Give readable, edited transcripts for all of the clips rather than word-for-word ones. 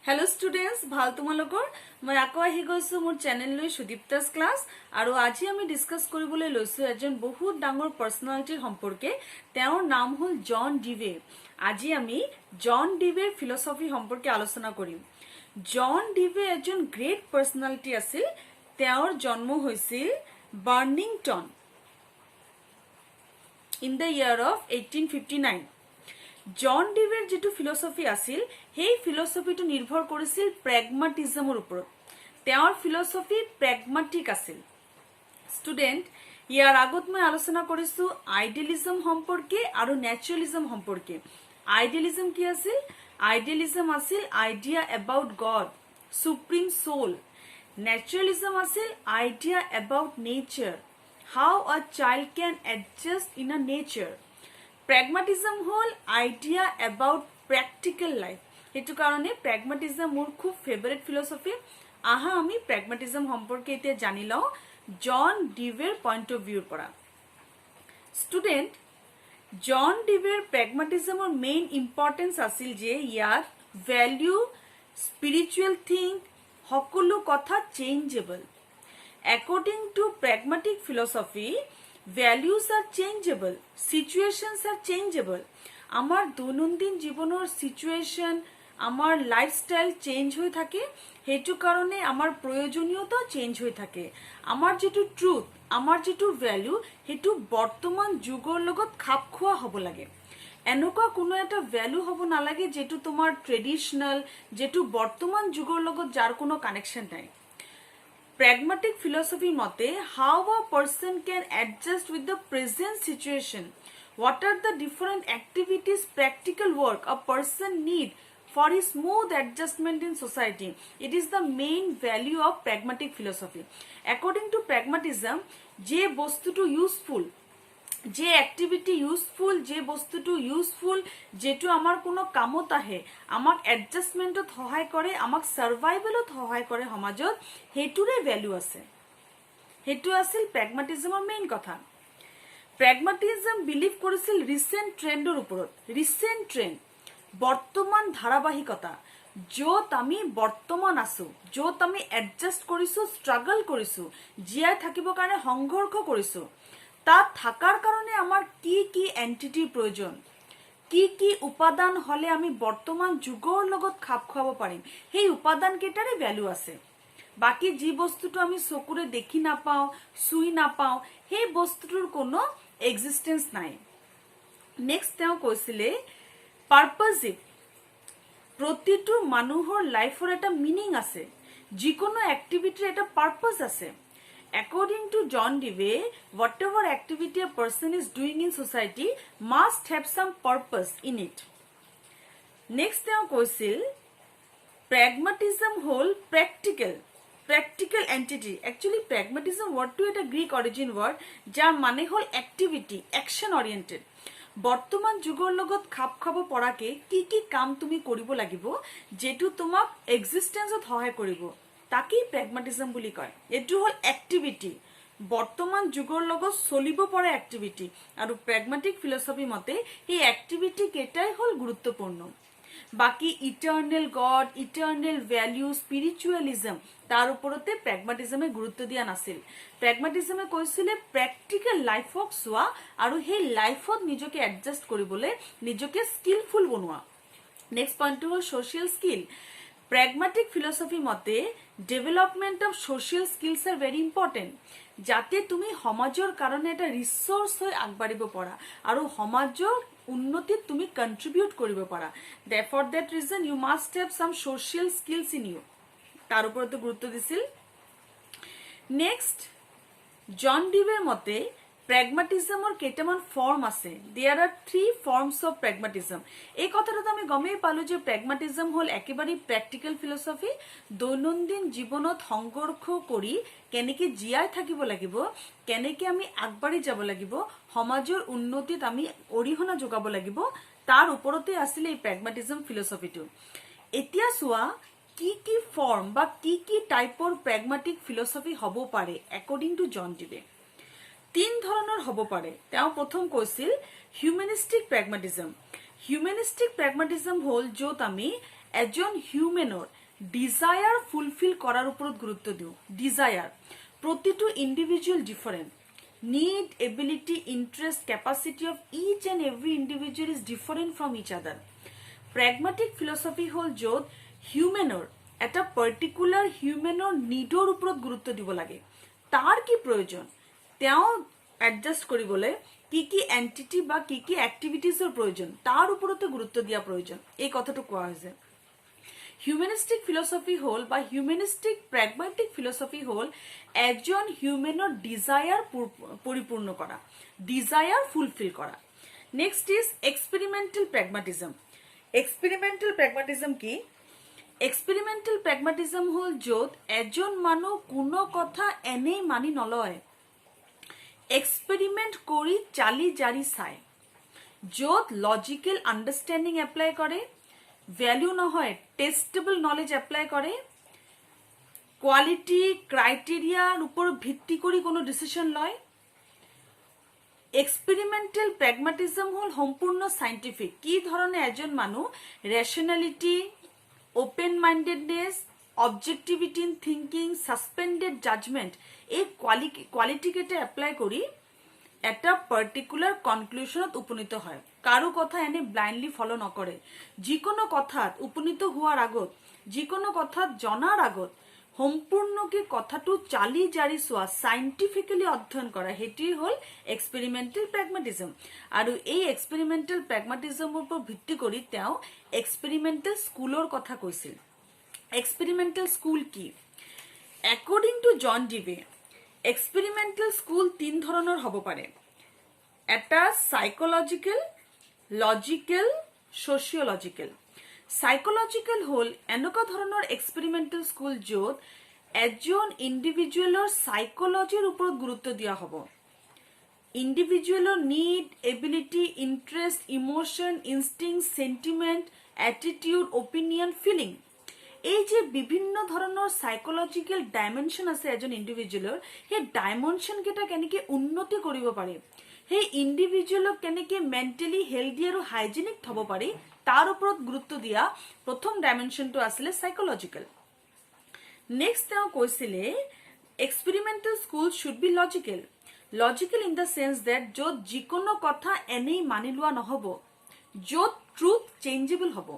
Hello students ভাল তোমালোকৰ মই আকৌ আহি গৈছো মোৰ চেনেল লৈ সুদীপ্তাস ক্লাস আৰু আজি আমি ডিসকাস কৰিবলৈ লৈছো এজন বহুত ডাঙৰ পাৰ্সোনালিটিৰ সম্পৰ্কে তেওঁৰ নাম হ'ল জন ডিভে আজি আমি জন ডিভেৰ ফিলসফি সম্পৰ্কে আলোচনা কৰিম জন ডিভে এজন গ্ৰেট পাৰ্সোনালিটি আছিল তেওঁৰ জন্ম হৈছিল বাৰ্নিংটন in the year of 1859 জন ডিভেৰ যেটো ফিলসফি আছিল সেই ফিলসফিটো নিৰ্ভৰ কৰিছিল প্ৰেগমাটিজমৰ ওপৰত তেওঁৰ ফিলসফি প্ৰেগমাটিক আছিল স্টুডেন্ট ইয়াৰ আগত মই আলোচনা কৰিছো আইডিয়ালিজম সম্পৰ্কে আৰু ন্যাচুৰালিজম সম্পৰ্কে আইডিয়ালিজম কি আছিল আইডিয়ালিজম আছিল idea about God supreme soul naturalism আছিল idea about nature how a child can adjust in a nature pragmatism whole idea about practical life hetu karone pragmatism mor khub favorite philosophy aha ami pragmatism সম্পর্কে তে জানিলাও জন ডিভেৰ point of view পৰা student জন ডিভেৰ pragmatismৰ main importance আছিল যে ইয়াৰ value spiritual thing সকলো কথা changeable According to pragmatic philosophy, values are changeable, situations are changeable. Amar দৈনন্দিন জীবনৰ situation, amar lifestyle change হৈ থাকে, হেতু কারণে আমার প্রয়োজনীয়তা চেঞ্জ হৈ থাকে। আমার যেটো ট্রুথ, আমার যেটো ভ্যালু, হেতু বর্তমান যুগৰ লগত খাপ খোৱা হ'ব লাগে। এনেকুৱা কোনো এটা ভ্যালু হ'ব নালাগে যেটো তোমাৰ ট্ৰেডিশনাল, যেটো বৰ্তমান যুগৰ লগত যাৰ কোনো কানেকশন নাই। Pragmatic philosophy mote how a person can adjust with the present situation. What are the different activities, practical work a person need for his smooth adjustment in society. It is the main value of pragmatic philosophy. According to pragmatism, je bostutu useful, যে activity useful যে বস্তুটো useful যেটো আমাৰ কোনো কামত আহে আমাক এডজাস্টমেন্টত সহায় কৰে আমাক সাৰ্ভাইভেলত সহায় কৰে সমাজত হেতুৰে ভ্যালু আছে হেতু আছিল প্ৰেগমাটিজমৰ মেইন কথা প্ৰেগমাটিজম বিলিভ কৰিছিল ৰিসেন্ট ট্ৰেন্ডৰ ওপৰত ৰিসেন্ট ট্ৰেন্ড বৰ্তমান ধাৰাবাহিকতা যত আমি বৰ্তমান আছো যত আমি এডজাস্ট কৰিছো স্ট্ৰাগল কৰিছো জিয়াই থাকিবৰ কাৰণে সংঘৰ্ষ কৰিছো তাত থাকাৰ কাৰণে আমাৰ কি কি এন্টিটিৰ প্ৰয়োজন কি উপাদান হলে আমি বৰ্তমান যুগৰ লগত খাপ খাব পাৰিম সেই উপাদান কেটাৰে ভ্যালু আছে বাকি যি বস্তুটো আমি চকুৰে দেখি নাপাও সুই নাপাও সেই বস্তুটোৰ কোনো এক্সিস্টেন্স নাই নেক্সট তেওঁ কৈছিলে পাৰপাজিভ প্ৰতিটো মানুহৰ লাইফৰ এটা মিনিং আছে যিকোনো এক্টিভিটিৰ এটা পাৰপাস আছে According to John Dewey, whatever activity a person is doing in society must have some purpose in it. Next, they কৈছিল pragmatism whole practical entity. Actually, pragmatism word to a Greek origin word, যাৰ মানে হল activity, action oriented. বৰ্তমান যুগৰ লগত খাপ খাব পৰাকে কি কাম তুমি কৰিব লাগিব যেটো তোমাক এক্সিস্টেন্সত সহায় কৰিব তাকি প্ৰেগমাটিজম বুলি কয় এটো হল এক্টিভিটি বৰ্তমান যুগৰ লগত চলিব পৰা এক্টিভিটি আৰু প্ৰেগমাটিক ফিলসফি মতে এই এক্টিভিটি কেটাই হল গুৰুত্বপূৰ্ণ বাকি ইটাৰনেল গড ইটাৰনেল ভ্যালু স্পিৰিচুয়ালিজম তাৰ ওপৰতে প্ৰেগমাটিজমে গুৰুত্ব দিয়া নাছিল প্ৰেগমাটিজমে কৈছিলে প্ৰেক্টিকেল লাইফক সোৱা আৰু সেই লাইফত নিজকে এডজাস্ট কৰিবলৈ নিজকে স্কিলফুল বনোৱা নেক্সট পইণ্ট হল সোশ্যাল স্কিল Pragmatic philosophy মতে development of social skills are very important যাতে তুমি সমাজৰ কাৰণে এটা ৰিসোৰ্স হৈ আগবাঢ়িব পাৰা আৰু সমাজৰ উন্নতিত তুমি কন্ট্ৰিবিউট কৰিব পাৰা therefore that reason you must have some social skills in you তাৰ ওপৰতে গুৰুত্ব দিছিল নেক্সট জন ডিভেৰ মতে প্ৰেগমাটিজমৰ কেইটামান ফৰ্ম আছে there are 3 forms of pragmatism এই কথাটো আমি গমেই পালো যে প্ৰেগমাটিজম হল একেবাৰে প্ৰ্যাকটিক্যাল ফিলসফি দৈনন্দিন জীৱনত সংঘৰ্ষ কৰি কেনেকে জিয়াই থাকিব লাগিব কেনেকে আমি আগবাঢ়ি যাব লাগিব সমাজৰ উন্নতিত আমি অৰিহণা যোগাব লাগিব তাৰ ওপৰতে আছিল এই প্ৰেগমাটিজম ফিলসফিটো এতিয়া সোৱা কি ফৰ্ম বা কি টাইপৰ প্ৰেগমাটিক ফিলসফি হ'ব পাৰে according to জন ডিভে তিন ধৰণৰ হ'ব পাৰে তেওঁ প্ৰথম কৈছিল হিউম্যানিস্টিক প্ৰেগমাটিজম হিউম্যানিস্টিক প্ৰেগমাটিজম হল যত আমি এজন হিউম্যানৰ ডিজায়াৰ ফুলফিল কৰাৰ ওপৰত গুৰুত্ব দিওঁ ডিজায়াৰ প্ৰতিটো individual different need ability interest capacity of each and every individual is different from each other pragmatic philosophy হল যত হিউম্যানৰ এটা পাৰ্টিকুলাৰ হিউম্যানৰ নিডৰ ওপৰত গুৰুত্ব দিব লাগে তাৰ কি প্ৰয়োজন তেওঁ এডজাস্ট কৰিবলৈ কি কি এন্টিটি বা কি কি এক্টিভিটিজৰ প্ৰয়োজন তাৰ ওপৰতে গুৰুত্ব দিয়া প্ৰয়োজন এই কথাটো কোৱা হৈছে হিউম্যানিস্টিক ফিলসফি হল বা হিউম্যানিস্টিক প্ৰ্যাগম্যাটিক ফিলসফি হল এজন হিউম্যানৰ ডিজায়াৰ পৰিপূৰ্ণ কৰা ডিজায়াৰ ফুলফিল কৰা নেক্সট ইজ এক্সপেৰিমেন্টাল প্ৰ্যাগম্যাটিজম এক্সপেৰিমেন্টাল প্ৰ্যাগম্যাটিজম কি এক্সপেৰিমেন্টাল প্ৰ্যাগম্যাটিজম হল যত এজন মানুহ কোনো কথা এনেই মানি নলয় এক্সপেৰিমেন্ট কৰি চালি জাৰি চাই যত লজিক্যাল আন্ডাৰস্ট্যান্ডিং এপ্লাই কৰে ভ্যালু নহয় টেস্টেবল নলেজ এপ্লাই কৰে কোয়ালিটি ক্রাইটেরিয়ার উপর ভিত্তি করে কোনো ডিসিশন লয় এক্সপেরিমেন্টাল প্র্যাগম্যাটিজম হল সম্পূর্ণ সাইন্টিফিক কি ধরনে এজন মানুহ rationality open mindedness objectivity in thinking suspended judgement এই কোয়ালিটি কেটা এপ্লাই কৰি এটা পাৰ্টিকুলাৰ কনক্লুশনত উপনীত হয় কাৰো কথা এনে ব্লাইন্ডলি ফলো নকৰে যিকোনো কথাত উপনীত হোৱাৰ আগত যিকোনো কথাত জনাৰ আগত সম্পূৰ্ণকে কথাটো চালি জাৰি চোৱা সাইন্টিফিক্যালি অধ্যয়ন কৰা হেতুই হল এক্সপেৰিমেন্টাল প্ৰ্যাগম্যাটিজম আৰু এই এক্সপেৰিমেন্টাল প্ৰ্যাগম্যাটিজমৰ ওপৰত ভিত্তি কৰি তেওঁ এক্সপেৰিমেন্টাল স্কুলৰ কথা কৈছিল এক্সপেৰিমেন্টাল স্কুল কি অ্যাকৰ্ডিং টু জন ডিভে এক্সপেৰিমেন্টাল স্কুল তিন ধৰণৰ হ'ব পাৰে এটা সাইকোলজিক্যাল লজিক্যাল সোশিয়োলজিক্যাল সাইকোলজিক্যাল হল এনেকুৱা ধৰণৰ এক্সপেৰিমেন্টাল স্কুল যত এজন ইন্ডিভিজুৱেলৰ সাইকোলজিৰ ওপৰত গুৰুত্ব দিয়া হ'ব ইন্ডিভিজুৱেলৰ need ability interest emotion instinct sentiment attitude opinion feeling এই যে বিভিন্ন ধৰণৰ সাইকোলজিক্যাল ডাইমেনশন আছে এজন ইন্ডিভিজুৱেলৰ সেই ডাইমেনশন কেটা কেনেকৈ উন্নতি কৰিব পাৰি সেই ইন্ডিভিজুৱেলক কেনেকৈ মেন্টালি হেলদি আৰু হাইজেনিক থব পাৰি তাৰ ওপৰত গুৰুত্ব দিয়া প্ৰথম ডাইমেনশনটো আছিল সাইকোলজিক্যাল নেক্সট তেওঁ কৈছিলে experimental school should be logical logical in the sense that যত যিকোনো কথা এনেই মানি লোৱা নহব যত ট্ৰুথ চেঞ্জেবল হ'ব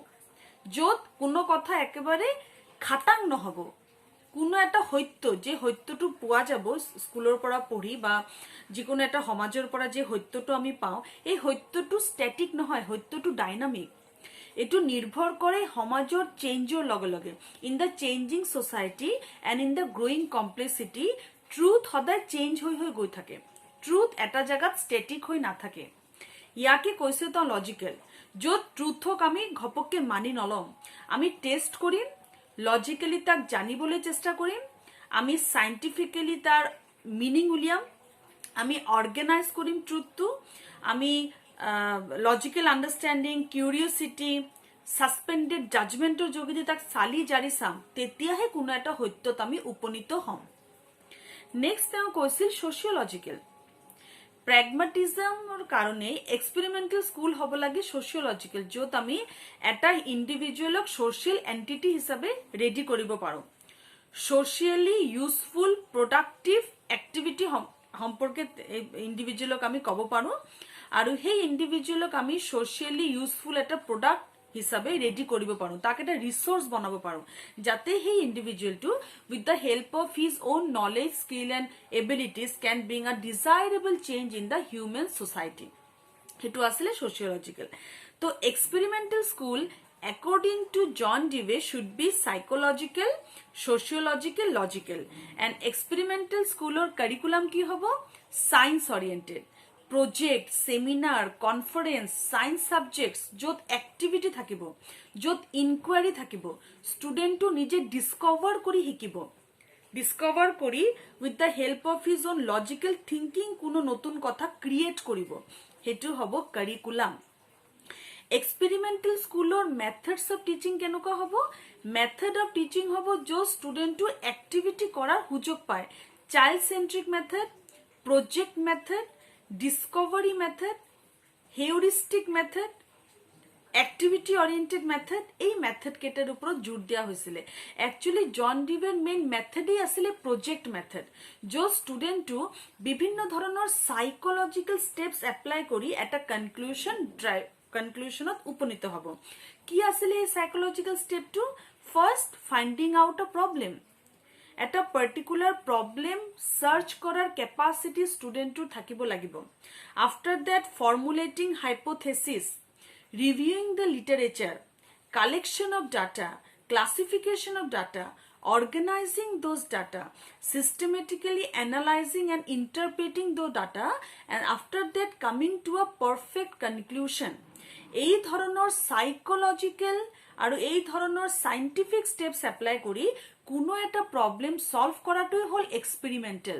যত কোনো কথা একেবাৰে খাটাং নহব কোনো এটা সত্য যে সত্যটো পোৱা যাব স্কুলৰ পৰা পঢ়ি বা যিকোনো এটা সমাজৰ পৰা যে সত্যটো আমি পাওঁ এই সত্যটো স্ট্যাটিক নহয় সত্যটো ডাইনামিক এটো নিৰ্ভৰ কৰে সমাজৰ চেঞ্জৰ লগে লগে in the changing society and in the growing complexity truth সদায় চেঞ্জ হৈ হৈ গৈ থাকে ট্ৰুথ এটা জায়গাত স্ট্যাটিক হৈ নাথাকে ইয়াকে কৈছে তো লজিক্যাল যত ট্ৰুথক আমি ঘপককে মানি নলম আমি টেস্ট কৰিম লজিক্যালি তাক জানিবলৈ চেষ্টা কৰিম আমি সাইন্টিফিক্যালি তাৰ মিনিং উলিয়াম আমি অৰ্গানাইজ কৰিম ট্ৰুথটো আমি লজিক্যাল আন্ডাৰস্ট্যান্ডিং কিউৰিওসিটি সাসপেন্ডেড জাজমেন্টৰ যোগেদি তাক চালি জাৰি চাম তেতিয়াহে কোনো এটা সত্যত আমি উপনীত হম নেক্সট তেওঁ কৈছিল সোশিয়োলজিক্যাল প্ৰ্যাগম্যাটিজমৰ কাৰণে এক্সপেৰিমেন্টাল স্কুল হ'ব লাগে সোশিয়োলজিক্যাল যত আমি এটা ইন্ডিভিজুৱেলক সোশিয়াল এন্টিটি হিচাপে ৰেডি কৰিব পাৰো সোশিয়ালি ইউজফুল প্ৰডাক্টিভ এক্টিভিটি সম্পৰ্কে ইন্ডিভিজুৱেলক আমি ক'ব পাৰো আৰু সেই ইন্ডিভিজুৱেলক আমি সোশিয়ালি ইউজফুল এটা প্ৰডাক্ট হিসাবে ৰেডি কৰিব পাৰো তাক এটা ৰিসোৰ্স বনাব পাৰো যাতে সেই ইন্ডিভিজুৱেলটো with the help of his own knowledge skill and abilities can bring a desirable change in the human society হেতু আসলে সোশিয়োলজিক্যাল তো experimental school according to John Dewey should be psychological sociological logical and experimental স্কুলৰ curriculum কি হ'ব science oriented project seminar conference science subjects যত activity থাকিব যত inquiry থাকিব স্টুডেন্টটো নিজে ডিসকভার কৰি শিকিব ডিসকভাৰ কৰি with the help of his one logical thinking কোনো নতুন কথা ক্রিয়েট কৰিব হেতু হ'ব কাৰিকুলাম এক্সপেৰিমেন্টাল স্কুলৰ মেথডস অফ টিচিং কেনেকুৱা হ'ব মেথড অফ টিচিং হ'ব যত স্টুডেন্টটো এক্টিভিটি কৰাৰ সুযোগ পায় child centric method project method discovery method heuristic method activity oriented method, এই মেথড কেইটাৰ ওপৰত জোৰ দিয়া হৈছিল। একচুয়ালি জন ডিভেৰ মেইন মেথডেই আছিল প্ৰজেক্ট মেথড, য'ত ষ্টুডেণ্টটো বিভিন্ন ধৰণৰ সাইকোলজিকেল ষ্টেপছ এপ্লাই কৰি এটা কনক্লুশনত উপনীত হ'ব। কি আছিল এই সাইকোলজিকেল ষ্টেপটো? First, finding out a problem. এটা পাৰ্টিকুলাৰ প্ৰব্লেম সাৰ্চ কৰাৰ কেপাচিটি ষ্টুডেণ্টটোৰ থাকিব লাগিব। After that, formulating hypothesis, reviewing the literature, collection of data, classification of data, organizing those data, systematically analyzing and interpreting those data, and after that coming to a perfect conclusion. এই ধৰণৰ psychological আৰু এই ধৰণৰ scientific স্টেপছ apply কৰি কোনো এটা problem solve কৰাটোই হ'ল এক্সপেৰিমেন্টাল।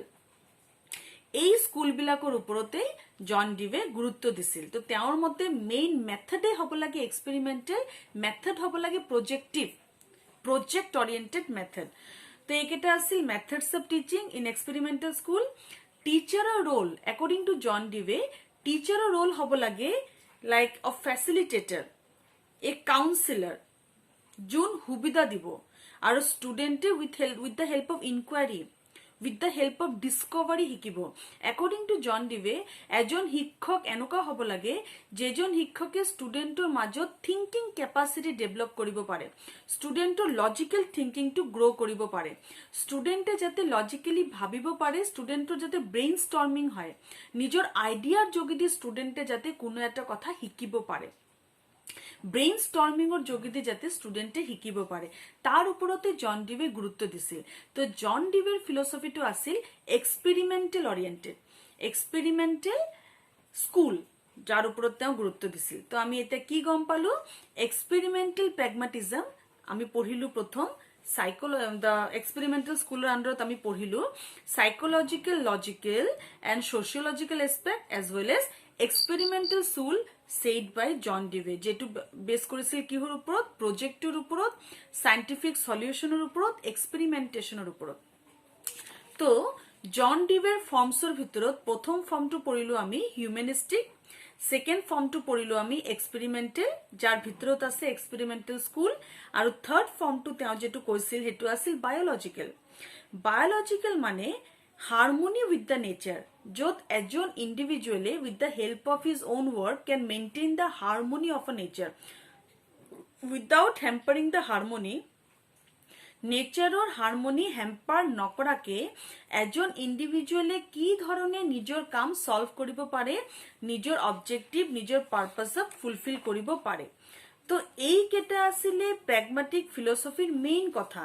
এই স্কুলবিলাকৰ ওপৰতে জন ডিভে গুৰুত্ব দিছিল। তো তেওঁৰ মতে মেইন মেথডে হ'ব লাগে এক্সপেৰিমেন্টাল, মেথড হ'ব লাগে প্ৰজেক্ট অৰিয়েন্টেড মেথড। তো এইকেইটা আছিল methods of teaching in experimental school. টিচাৰৰ role, according to John Dewey, টিচাৰৰ ৰোল হ'ব লাগে like a facilitator, a counsellor, যোন সুবিধা দিব আৰু ষ্টুডেণ্টে with the help of inquiry, with the help of discovery শিকিব। According to John Dewey, এজন শিক্ষক এনেকুৱা হ'ব লাগে যেজন শিক্ষকে ষ্টুডেণ্টৰ মাজত থিংকিং কেপাচিটি ডেভেলপ কৰিব পাৰে, ষ্টুডেণ্টৰ লজিকেল থিংকিংটো গ্ৰ' কৰিব পাৰে, ষ্টুডেণ্টে যাতে লজিকেলি ভাবিব পাৰে, ষ্টুডেণ্টৰ যাতে ব্ৰেইন ষ্টৰ্মিং হয়, নিজৰ আইডিয়াৰ যোগেদি ষ্টুডেণ্টে যাতে কোনো এটা কথা শিকিব পাৰে, ব্ৰেইন ষ্টৰ্মিঙৰ যোগেদি যাতে ষ্টুডেণ্টে শিকিব পাৰে, তাৰ ওপৰতে জন ডিভে গুৰুত্ব দিছিল। তো জন ডিভেৰ ফিলচফিটো আছিল এক্সপেৰিমেন্টাল অৰিয়েন্টেড, এক্সপেৰিমেন্টাল স্কুল, যাৰ ওপৰত তেওঁ গুৰুত্ব দিছিল। তো আমি এতিয়া কি গম পালো? এক্সপেৰিমেন্টাল প্ৰেগমাটিজম আমি পঢ়িলো প্ৰথম, দ্য এক্সপেৰিমেন্টাল স্কুলৰ আণ্ডাৰত আমি পঢ়িলো psychological, logical and sociological aspect as well as experimental school said by John Dewey, যেটো বেস কৰিছিল কিহৰ ওপৰত? প্ৰজেক্টৰ ওপৰত, সাইন্টিফিক সলিউশনৰ ওপৰত, এক্সপেৰিমেন্টেশনৰ ওপৰত। তো জন ডিভেৰ ফৰ্মছৰ ভিতৰত প্ৰথম ফৰ্মটো পঢ়িলো আমি হিউম্যানিস্টিক, সেকেন্ড ফৰ্মটো পঢ়িলো আমি এক্সপেৰিমেন্টাল, যাৰ ভিতৰত আছে এক্সপেৰিমেন্টাল স্কুল, আৰু থাৰ্ড ফৰ্মটো তেওঁ যেটো কৈছিল হেতু আছিল বায়োলজিক্যাল। বায়োলজিক্যাল মানে harmony with the nature, য'ত এজন ইণ্ডিভিজুৱেলে with the help of his own work can maintain the harmony of a nature without hampering the harmony। নেচাৰৰ হাৰমনি হেম্পাৰ নকৰাকে এজন ইণ্ডিভিজুৱেলে কি ধৰণে নিজৰ কাম সলভ কৰিব পাৰে, নিজৰ অবজেক্টিভ, নিজৰ পাৰপাছক ফুলফিল কৰিব পাৰে। তো এইকেইটা আছিলে প্ৰেগমেটিক ফিলচফিৰ মেইন কথা।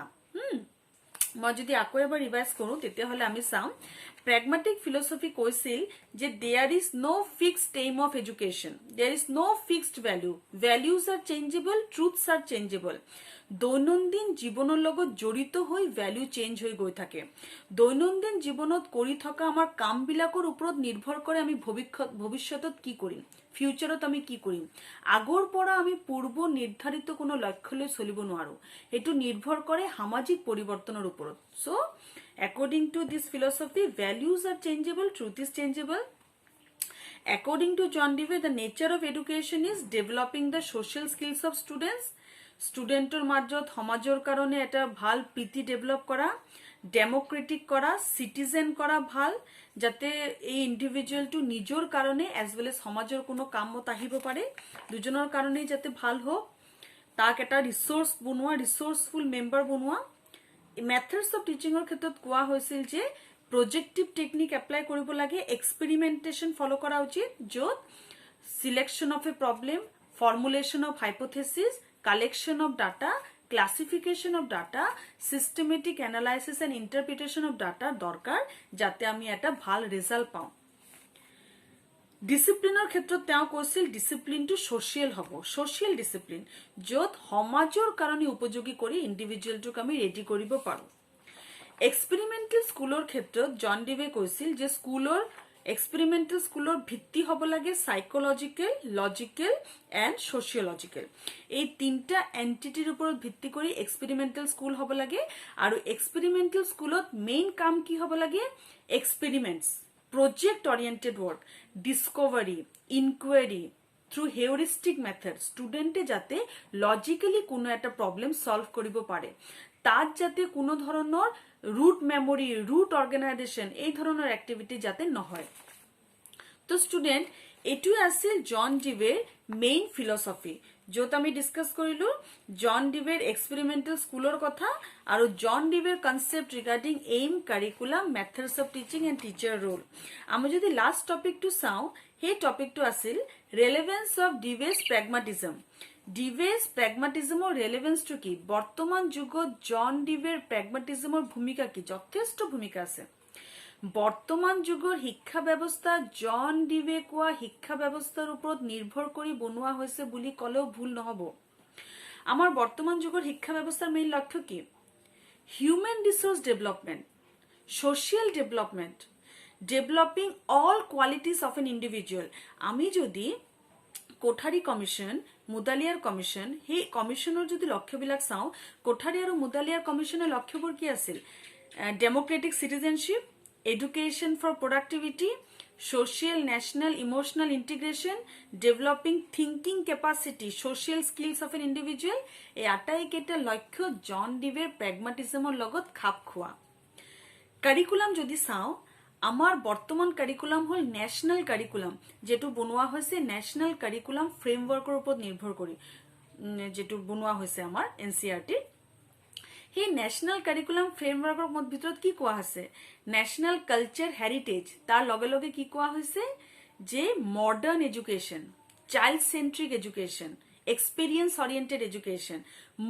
মই যদি আকৌ এবাৰ ৰিভাইজ কৰো তেতিয়াহ'লে আমি চাম প্ৰেগমেটিক ফিলচফি কৈছিল যে there is no fixed aim of education, there is no fixed value, values are changeable, truths are changeable. দৈনন্দিন জীৱনৰ লগত জড়িত হৈ ভ্যালু চেঞ্জ হৈ গৈ থাকে। দৈনন্দিন জীৱনত কৰি থকা আমাৰ কামবিলাকৰ ওপৰত নিৰ্ভৰ কৰে আমি ভৱিষ্যতত কি কৰিম, ফিউচাৰত আমি কি কৰিম। আগৰ পৰা আমি পূৰ্ব নিৰ্ধাৰিত কোনো লক্ষ্যলৈ চলিব নোৱাৰো, এটো নিৰ্ভৰ কৰে সামাজিক পৰিৱৰ্তনৰ ওপৰত। So according to this philosophy, values are changeable, truth is changeable. According to John Dewey, the nature of education is developing the social skills of students, ষ্টুডেণ্টৰ মাজত সমাজৰ কাৰণে এটা ভাল প্ৰীতি ডেভেলপ কৰা, ডেমোক্ৰেটিক কৰা, সিটিজেন কৰা ভাল, যাতে এই ইণ্ডিভিজুৱেলটো নিজৰ কাৰণে এজ ৱেল এজ সমাজৰ কোনো কামত আহিব পাৰে, দুজনৰ কাৰণেই যাতে ভাল হোক, তাক এটা ৰিসোৰ্স বনোৱা, ৰিসোৰ্সফুল মেম্বাৰ বনোৱা। মেথডছ অফ টিচিঙৰ ক্ষেত্ৰত কোৱা হৈছিল যে প্ৰজেক্টিভ টেকনিক এপ্লাই কৰিব লাগে, এক্সপেৰিমেন্টেশন ফলো কৰা উচিত, য'ত selection of a problem, formulation of hypothesis, collection of data, classification of data, systematic analysis and interpretation of data দৰকাৰ, যাতে আমি এটা ভাল ৰিজাল্ট পাওঁ। ডিসিপ্লিনৰ ক্ষেত্ৰত তেওঁ কৈছিল ডিসিপ্লিনটো সোশিয়াল হ'ব, সোশিয়াল ডিসিপ্লিন, য'ত সমাজৰ কাৰণে উপযোগী কৰি ইণ্ডিভিজুৱেলটোক আমি ৰেডি কৰিব পাৰোঁ। এক্সপেৰিমেন্টাল স্কুলৰ ক্ষেত্ৰত জন ডিভে কৈছিল যে স্কুলৰ এক্সপেৰিমেন্টাল স্কুলৰ ভিত্তি হ'ব লাগে সাইকোলজিক্যাল, লজিক্যাল এণ্ড সোশিয়োলজিক্যাল। এই তিনটা এন্টিটিৰ ওপৰত ভিত্তি কৰি এক্সপেৰিমেন্টাল স্কুল হ'ব লাগে, আৰু এক্সপেৰিমেন্টাল স্কুলত মেইন কাম কি হ'ব লাগে? Experiments, project oriented work, discovery, inquiry, through heuristic method ষ্টুডেণ্টে যাতে লজিকেলি কোনো এটা প্ৰব্লেম সলভ কৰিব পাৰে, তাত যাতে কোনো ধৰণৰ ৰুট মেমৰি, ৰুট অৰ্গেনাইজেশ্যন এই ধৰণৰ এক্টিভিটি যাতে নহয়। তো ষ্টুডেণ্ট এইটোৱে আছিল জন ডিৱেৰ মেইন ফিলচফি, য'ত আমি ডিছকাছ কৰিলো জন ডিৱেৰ এক্সপেৰিমেণ্টেল স্কুলৰ কথা আৰু জন ডিৱেৰ concept regarding aim, curriculum, methods of teaching and teacher role. আমি যদি লাষ্ট টপিকটো চাওঁ, সেই টপিকটো আছিল ৰেলেভেন্স অফ ডিৱেজ প্ৰেগমাটিজম। ডিৱেজ প্ৰেগমাটিজমৰ ৰেলেভেন্সটো কি, বৰ্তমান যুগত জন ডিৱেৰ প্ৰেগমাটিজমৰ ভূমিকা কি, যথেষ্ট ভূমিকা আছে। বৰ্তমান যুগৰ শিক্ষা ব্যৱস্থা জন ডিৱে কোৱা শিক্ষা ব্যৱস্থাৰ ওপৰত নিৰ্ভৰ কৰি বনোৱা হৈছে বুলি ক'লেও ভুল নহ'ব। আমাৰ বৰ্তমান যুগৰ শিক্ষা ব্যৱস্থাৰ মেইন লক্ষ্য কি, human resource development, social development, developing all qualities of N individual. আমি যদি কোঠাৰী কমিশ্যন, মুদালিয়াৰ কমিশ্যন, সেই কমিশ্যনৰ যদি লক্ষ্যবিলাক চাওঁ, কোঠাৰী আৰু মুদালিয়াৰ কমিশ্যনৰ লক্ষ্যবোৰ কি আছিল, democratic citizenship, education for productivity, social, national, emotional integration, developing thinking capacity, social skills of an individual, এই আটাইকেইটা লক্ষ্য জন ডিৱেৰ প্ৰেগমাটিজমৰ লগত খাপ খোৱা। কাৰিকুলাম যদি চাওঁ, আমাৰ বৰ্তমান কাৰিকুলাম হ'ল নেশ্যনেল কাৰিকুলাম, যেটো বনোৱা হৈছে নেশ্যনেল কাৰিকুলাম ফ্ৰেমৱৰ্কৰ ওপৰত নিৰ্ভৰ কৰি, যেটো বনোৱা হৈছে আমাৰ NCERT। সেই নেশ্যনেল কাৰিকুলাম ফ্ৰেমৱৰ্কৰ ভিতৰত কি কোৱা হৈছে, নেশ্যনেল কালচাৰ হেৰিটেজ, তাৰ লগে লগে কি কোৱা হৈছে যে modern education, child centric education, experience oriented education,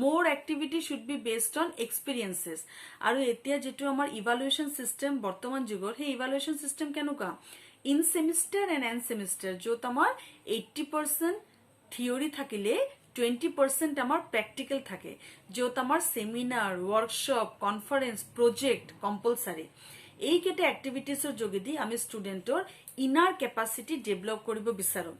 more activity should be based on experiences. আৰু এতিয়া যিটো আমাৰ ইভালুৱেশ্যন চিষ্টেম বৰ্তমান যুগৰ, সেই ইভালুৱেশ্যন চিষ্টেম কেনেকুৱা, in semester end end semester, য'ত আমাৰ 80% থিয়ৰি থাকিলে 20% আমাৰ প্ৰেক্টিকেল থাকে, য'ত আমাৰ সেমিনাৰ, ৱৰ্কশ্বপ, কনফাৰেন্স, প্ৰজেক্ট কম্পালসাৰী। এইকেইটা এক্টিভিটিছৰ যোগেদি আমি ষ্টুডেণ্টৰ ইনাৰ কেপাচিটি ডেভেলপ কৰিব বিচাৰো।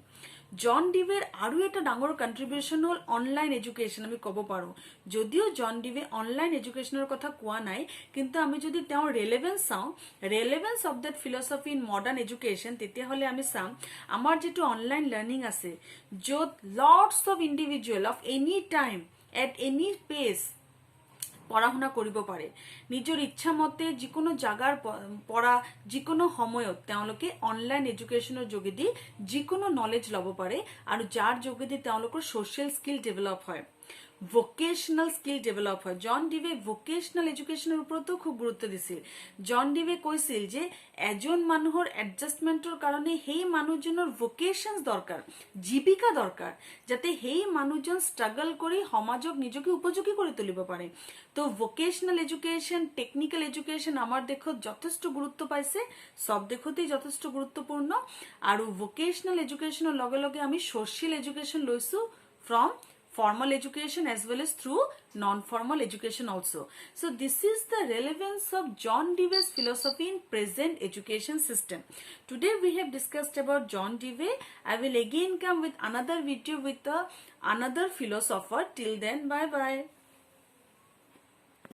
জন ডিৱেৰ আৰু এটা ডাঙৰ কন্ট্ৰিবিউশ্যন হ'ল অনলাইন এডুকেশ্যন, আমি ক'ব পাৰোঁ। যদিও জন ডিৱে অনলাইন এডুকেশ্যনৰ কথা কোৱা নাই, কিন্তু আমি যদি তেওঁৰ ৰেলেভেন্স চাওঁ, relevance of that philosophy in modern education, তেতিয়াহ'লে আমি চাম আমাৰ যিটো অনলাইন লাৰ্ণিং আছে, য'ত lots of individual of any time at any pace পঢ়া শুনা কৰিব পাৰে, নিজৰ ইচ্ছা মতে যিকোনো জাগাৰ পৰা যিকোনো সময়ত তেওঁলোকে অনলাইন এডুকেশ্যনৰ যোগেদি যিকোনো নলেজ ল'ব পাৰে, আৰু যাৰ যোগেদি তেওঁলোকৰ সোশ্যাল স্কিল ডেভেলপ হয়, ভোকেশনাল স্কিল ডেভেলপ হয়। জন ডিৱে ভোকেশনাল এডুকেশ্যনৰ ওপৰতো খুব গুৰুত্ব দিছিল। জন ডিৱে কৈছিল যে এজন মানুহৰ এডজাষ্টমেণ্টৰ কাৰণে সেই মানুহজনৰ ভোকেশনছ দৰকাৰ, জীৱিকা দৰকাৰ, যাতে সেই মানুহজন ষ্ট্ৰাগল কৰি সমাজক নিজকে উপযোগী কৰি তুলিব পাৰে। তো ভোকেশনাল এডুকেশ্যন, টেকনিক্যাল এডুকেশ্যন আমাৰ দেশত যথেষ্ট গুৰুত্ব পাইছে, সব দেশতেই যথেষ্ট গুৰুত্বপূৰ্ণ। আৰু ভোকেশনাল এডুকেশ্যনৰ লগে লগে আমি সোশ্যাল এডুকেশ্যন লৈছো from formal education as well as through non-formal education also. So this is the relevance of John Dewey's philosophy in present education system. Today we have discussed about John Dewey. I will again come with another video with another philosopher. Till then, bye bye.